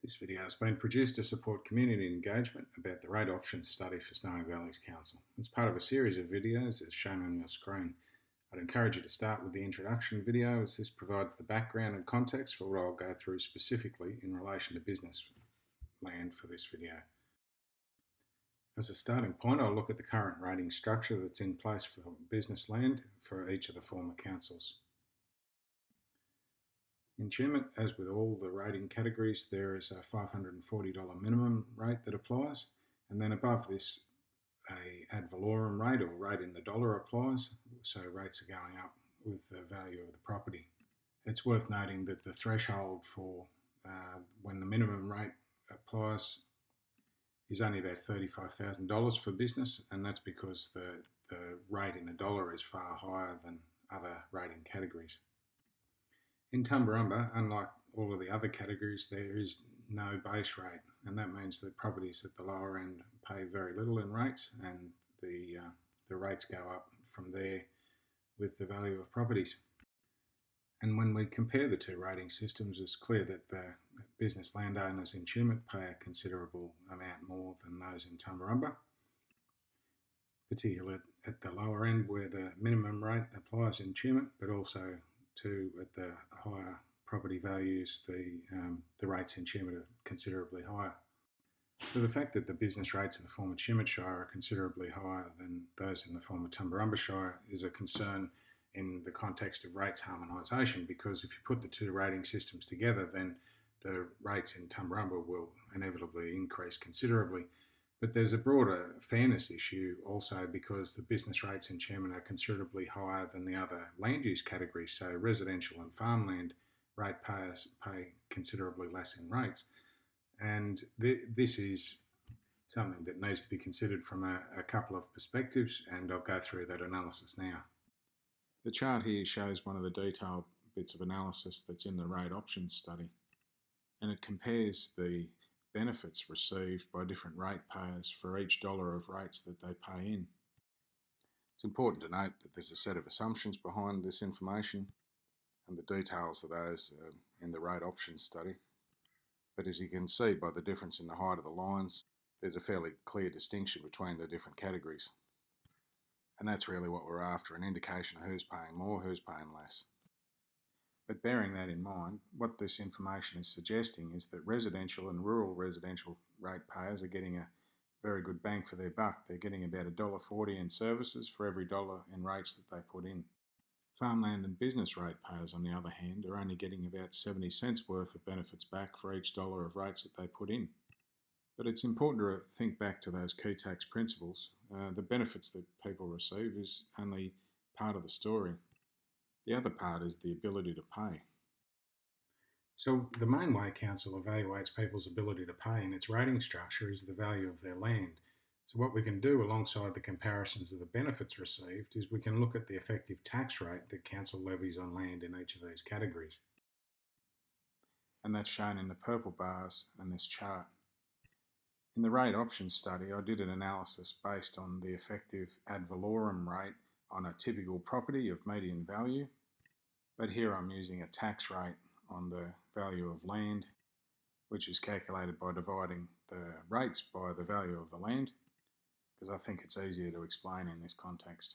This video has been produced to support community engagement about the rate options study for Snowy Valleys Council. It's part of a series of videos as shown on your screen. I'd encourage you to start with the introduction video, as this provides the background and context for what I'll go through specifically in relation to business land for this video. As a starting point, I'll look at the current rating structure that's in place for business land for each of the former councils. In Tumut, as with all the rating categories, there is a $540 minimum rate that applies, and then above this a ad valorem rate, or rate in the dollar, applies, so rates are going up with the value of the property. It's worth noting that the threshold for when the minimum rate applies is only about $35,000 for business, and that's because the rate in a dollar is far higher than other rating categories. In Tumbarumba, unlike all of the other categories, there is no base rate, and that means that properties at the lower end pay very little in rates, and the rates go up from there with the value of properties. And when we compare the two rating systems, it's clear that the business landowners in Tumut pay a considerable amount more than those in Tumbarumba, particularly at the lower end where the minimum rate applies in Tumut, but also at the higher property values, the rates in Tumut are considerably higher. So the fact that the business rates in the former Tumut Shire are considerably higher than those in the former Tumbarumba Shire is a concern in the context of rates harmonization, because if you put the two rating systems together, then the rates in Tumbarumba will inevitably increase considerably. But there's a broader fairness issue also, because the business rates in Tumut are considerably higher than the other land use categories. So residential and farmland rate payers pay considerably less in rates. And this is something that needs to be considered from a couple of perspectives, and I'll go through that analysis now. The chart here shows one of the detailed bits of analysis that's in the rate options study, and it compares the benefits received by different rate payers for each dollar of rates that they pay in. It's important to note that there's a set of assumptions behind this information, and the details of those are in the rate options study. But as you can see by the difference in the height of the lines, there's a fairly clear distinction between the different categories. And that's really what we're after, an indication of who's paying more, who's paying less. But bearing that in mind, what this information is suggesting is that residential and rural residential rate payers are getting a very good bang for their buck. They're getting about $1.40 in services for every dollar in rates that they put in. Farmland and business rate payers, on the other hand, are only getting about 70 cents worth of benefits back for each dollar of rates that they put in. But it's important to think back to those key tax principles. The benefits that people receive is only part of the story. The other part is the ability to pay. So the main way council evaluates people's ability to pay in its rating structure is the value of their land. So what we can do alongside the comparisons of the benefits received is we can look at the effective tax rate that council levies on land in each of these categories. And that's shown in the purple bars in this chart. In the rate options study, I did an analysis based on the effective ad valorem rate on a typical property of median value, but here I'm using a tax rate on the value of land, which is calculated by dividing the rates by the value of the land, because I think it's easier to explain in this context.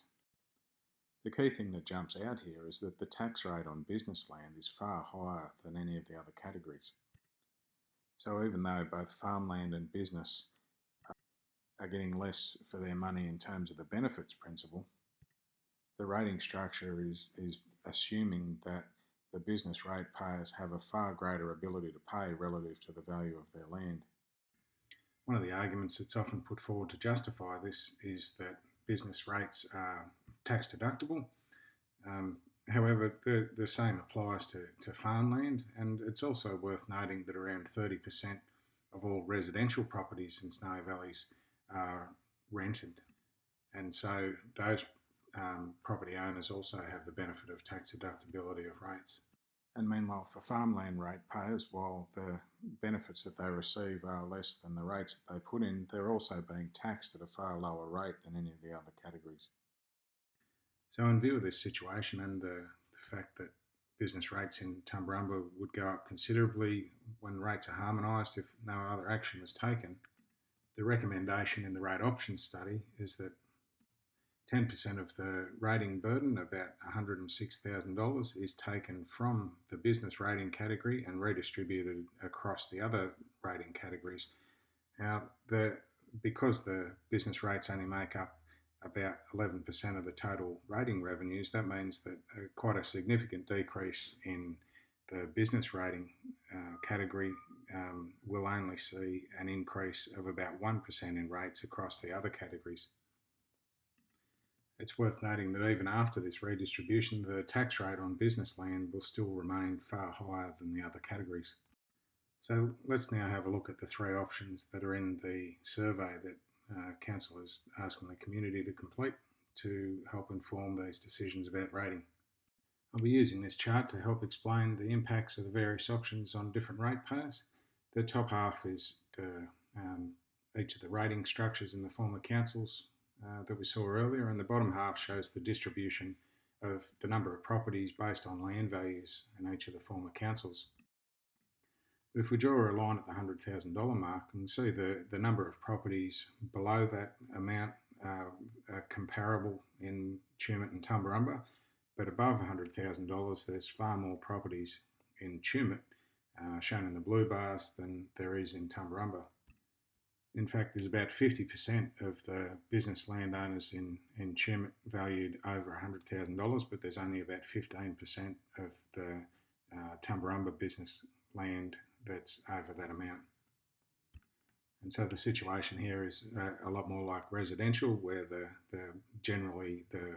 The key thing that jumps out here is that the tax rate on business land is far higher than any of the other categories. So even though both farmland and business are getting less for their money in terms of the benefits principle, the rating structure is assuming that the business rate payers have a far greater ability to pay relative to the value of their land. One of the arguments that's often put forward to justify this is that business rates are tax deductible. However, the same applies to farmland, and it's also worth noting that around 30% of all residential properties in Snowy Valleys are rented, and so those property owners also have the benefit of tax deductibility of rates. And meanwhile, for farmland rate payers, while the benefits that they receive are less than the rates that they put in, they're also being taxed at a far lower rate than any of the other categories. So in view of this situation and the fact that business rates in Tumbarumba would go up considerably when rates are harmonised if no other action was taken. The recommendation in the rate options study is that 10% of the rating burden, about $106,000, is taken from the business rating category and redistributed across the other rating categories. Now, because the business rates only make up about 11% of the total rating revenues, that means that quite a significant decrease in the business rating category will only see an increase of about 1% in rates across the other categories. It's worth noting that even after this redistribution, the tax rate on business land will still remain far higher than the other categories. So let's now have a look at the three options that are in the survey that Council is asking the community to complete to help inform these decisions about rating. I'll be using this chart to help explain the impacts of the various options on different ratepayers. The top half is each of the rating structures in the former councils that we saw earlier, and the bottom half shows the distribution of the number of properties based on land values in each of the former councils. But if we draw a line at the $100,000 mark, you can see the number of properties below that amount are comparable in Tumut and Tumbarumba, but above $100,000 there's far more properties in Tumut, shown in the blue bars, than there is in Tumbarumba. In fact, there's about 50% of the business landowners in Tumut valued over $100,000, but there's only about 15% of the Tumbarumba business land that's over that amount. And so the situation here is a lot more like residential, where generally the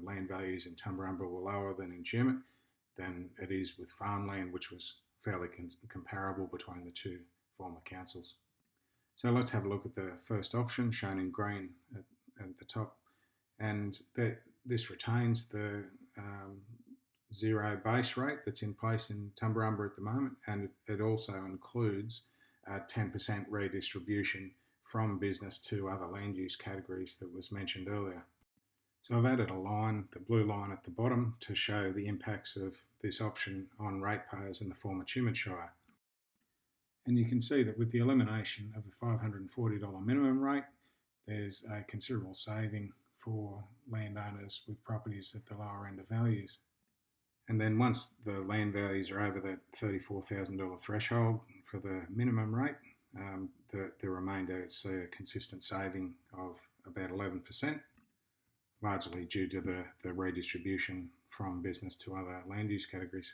land values in Tumbarumba were lower than in Tumut, than it is with farmland, which was fairly comparable between the two former councils. So let's have a look at the first option, shown in green at the top. And this retains the zero base rate that's in place in Tumbarumba at the moment, and it also includes a 10% redistribution from business to other land use categories that was mentioned earlier. So I've added a line, the blue line at the bottom, to show the impacts of this option on ratepayers in the former Tumut Shire. And you can see that with the elimination of the $540 minimum rate, there's a considerable saving for landowners with properties at the lower end of values. And then once the land values are over that $34,000 threshold for the minimum rate, the remainder see a consistent saving of about 11%, largely due to the redistribution from business to other land use categories.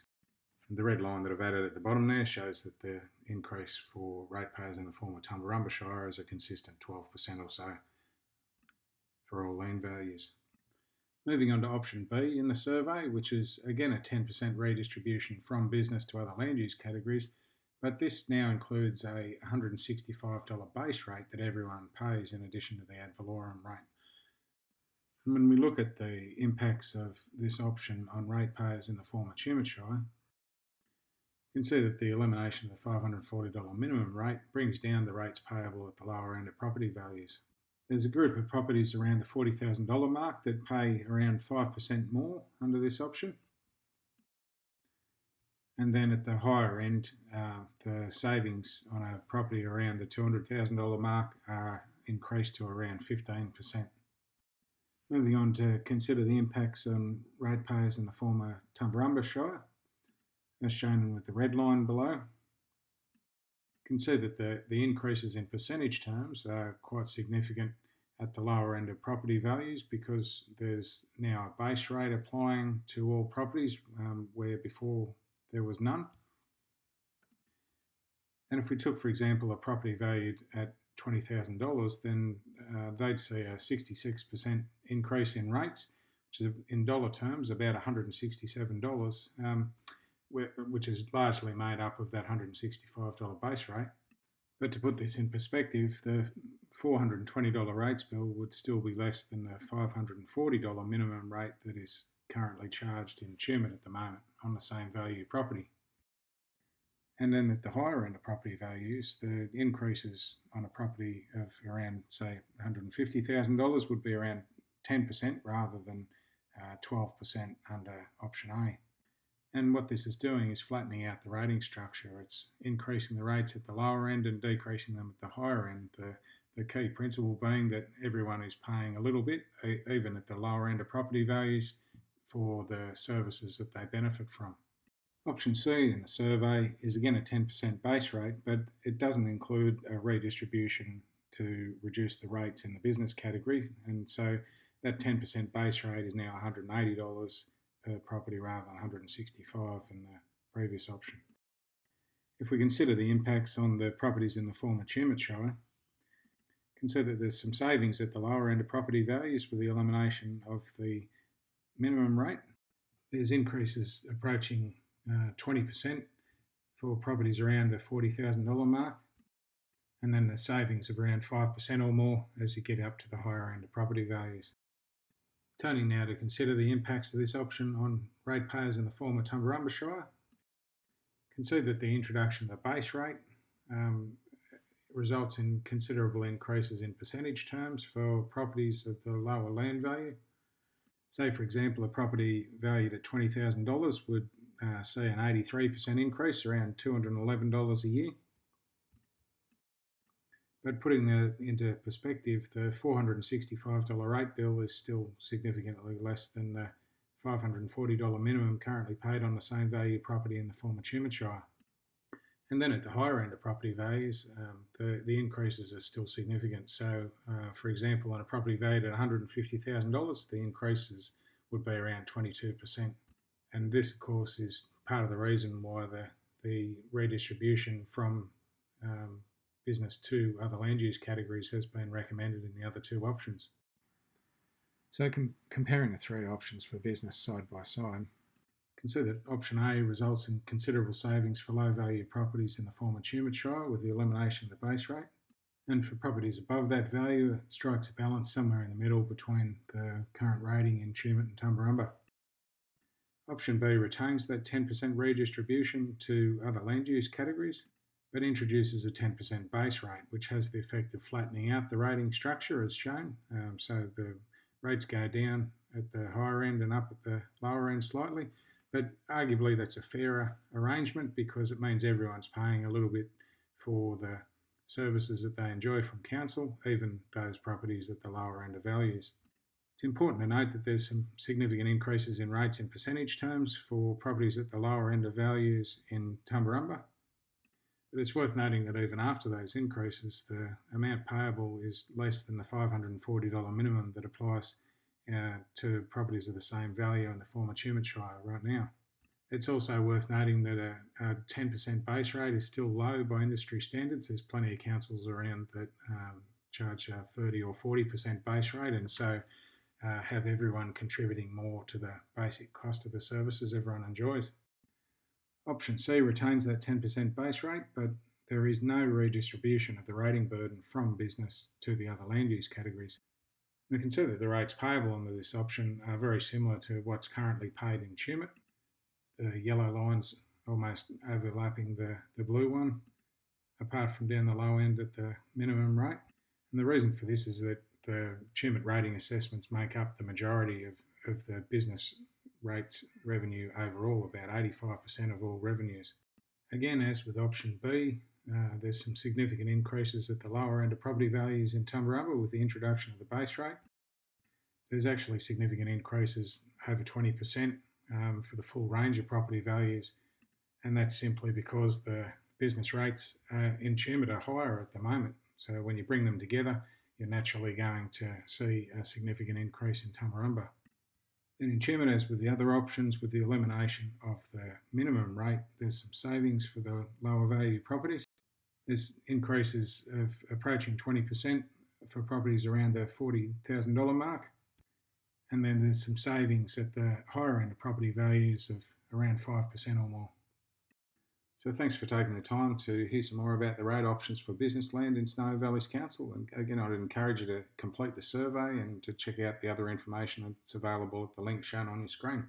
And the red line that I've added at the bottom there shows that the increase for ratepayers in the former Tumbarumba Shire is a consistent 12% or so for all land values. Moving on to option B in the survey, which is again a 10% redistribution from business to other land use categories, but this now includes a $165 base rate that everyone pays in addition to the ad valorem rate. And when we look at the impacts of this option on ratepayers in the former Tumut Shire, you can see that the elimination of the $540 minimum rate brings down the rates payable at the lower end of property values. There's a group of properties around the $40,000 mark that pay around 5% more under this option. And then at the higher end, the savings on a property around the $200,000 mark are increased to around 15%. Moving on to consider the impacts on ratepayers in the former Tumbarumba Shire, as shown with the red line below. You can see that the increases in percentage terms are quite significant at the lower end of property values, because there's now a base rate applying to all properties where before there was none. And if we took, for example, a property valued at $20,000, then they'd see a 66% increase in rates, which is in dollar terms about $167, which is largely made up of that $165 base rate. But to put this in perspective, the $420 rates bill would still be less than the $540 minimum rate that is currently charged in Tumut at the moment on the same value property. And then at the higher end of property values, the increases on a property of around, say, $150,000 would be around 10% rather than 12% under option A. And what this is doing is flattening out the rating structure. It's increasing the rates at the lower end and decreasing them at the higher end. The key principle being that everyone is paying a little bit, even at the lower end of property values, for the services that they benefit from. Option C in the survey is again a 10% base rate, but it doesn't include a redistribution to reduce the rates in the business category. And so that 10% base rate is now $180 per property rather than $165 in the previous option. If we consider the impacts on the properties in the former Tumut Shire, consider that there's some savings at the lower end of property values with the elimination of the minimum rate. There's increases approaching 20% for properties around the $40,000 mark, and then the savings of around 5% or more as you get up to the higher end of property values. Turning now to consider the impacts of this option on ratepayers in the former Tumbarumba Shire, consider that the introduction of the base rate results in considerable increases in percentage terms for properties of the lower land value. Say, for example, a property valued at $20,000 would see an 83% increase, around $211 a year. But putting that into perspective, the $465 rate bill is still significantly less than the $540 minimum currently paid on the same value property in the former Tumut Shire. And then at the higher end of property values, the increases are still significant. So, for example, on a property valued at $150,000, the increases would be around 22%. And this, of course, is part of the reason why the redistribution from business to other land use categories has been recommended in the other two options. So comparing the three options for business side by side, consider that option A results in considerable savings for low value properties in the former Tumut Shire with the elimination of the base rate. And for properties above that value, it strikes a balance somewhere in the middle between the current rating in Tumut and Tumbarumba. Option B retains that 10% redistribution to other land use categories, but introduces a 10% base rate, which has the effect of flattening out the rating structure as shown. So the rates go down at the higher end and up at the lower end slightly, but arguably that's a fairer arrangement because it means everyone's paying a little bit for the services that they enjoy from council, even those properties at the lower end of values. It's important to note that there's some significant increases in rates in percentage terms for properties at the lower end of values in Tumbarumba. But it's worth noting that even after those increases, the amount payable is less than the $540 minimum that applies to properties of the same value in the former Tumut Shire right now. It's also worth noting that a 10% base rate is still low by industry standards. There's plenty of councils around that charge a 30 or 40% base rate, and so have everyone contributing more to the basic cost of the services everyone enjoys. Option C retains that 10% base rate, but there is no redistribution of the rating burden from business to the other land use categories. We consider that the rates payable under this option are very similar to what's currently paid in Tumut. The yellow line's almost overlapping the blue one, apart from down the low end at the minimum rate. And the reason for this is that the Tumut rating assessments make up the majority of the business rates revenue overall, about 85% of all revenues. Again, as with option B, there's some significant increases at the lower end of property values in Tumbarumba with the introduction of the base rate. There's actually significant increases over 20% for the full range of property values, and that's simply because the business rates in Tumut are higher at the moment. So when you bring them together, you're naturally going to see a significant increase in Tumbarumba. Then in Tumut, as with the other options, with the elimination of the minimum rate, there's some savings for the lower value properties. There's increases of approaching 20% for properties around the $40,000 mark. And then there's some savings at the higher end of property values of around 5% or more. So thanks for taking the time to hear some more about the rate options for business land in Snowy Valleys Council. And again, I'd encourage you to complete the survey and to check out the other information that's available at the link shown on your screen.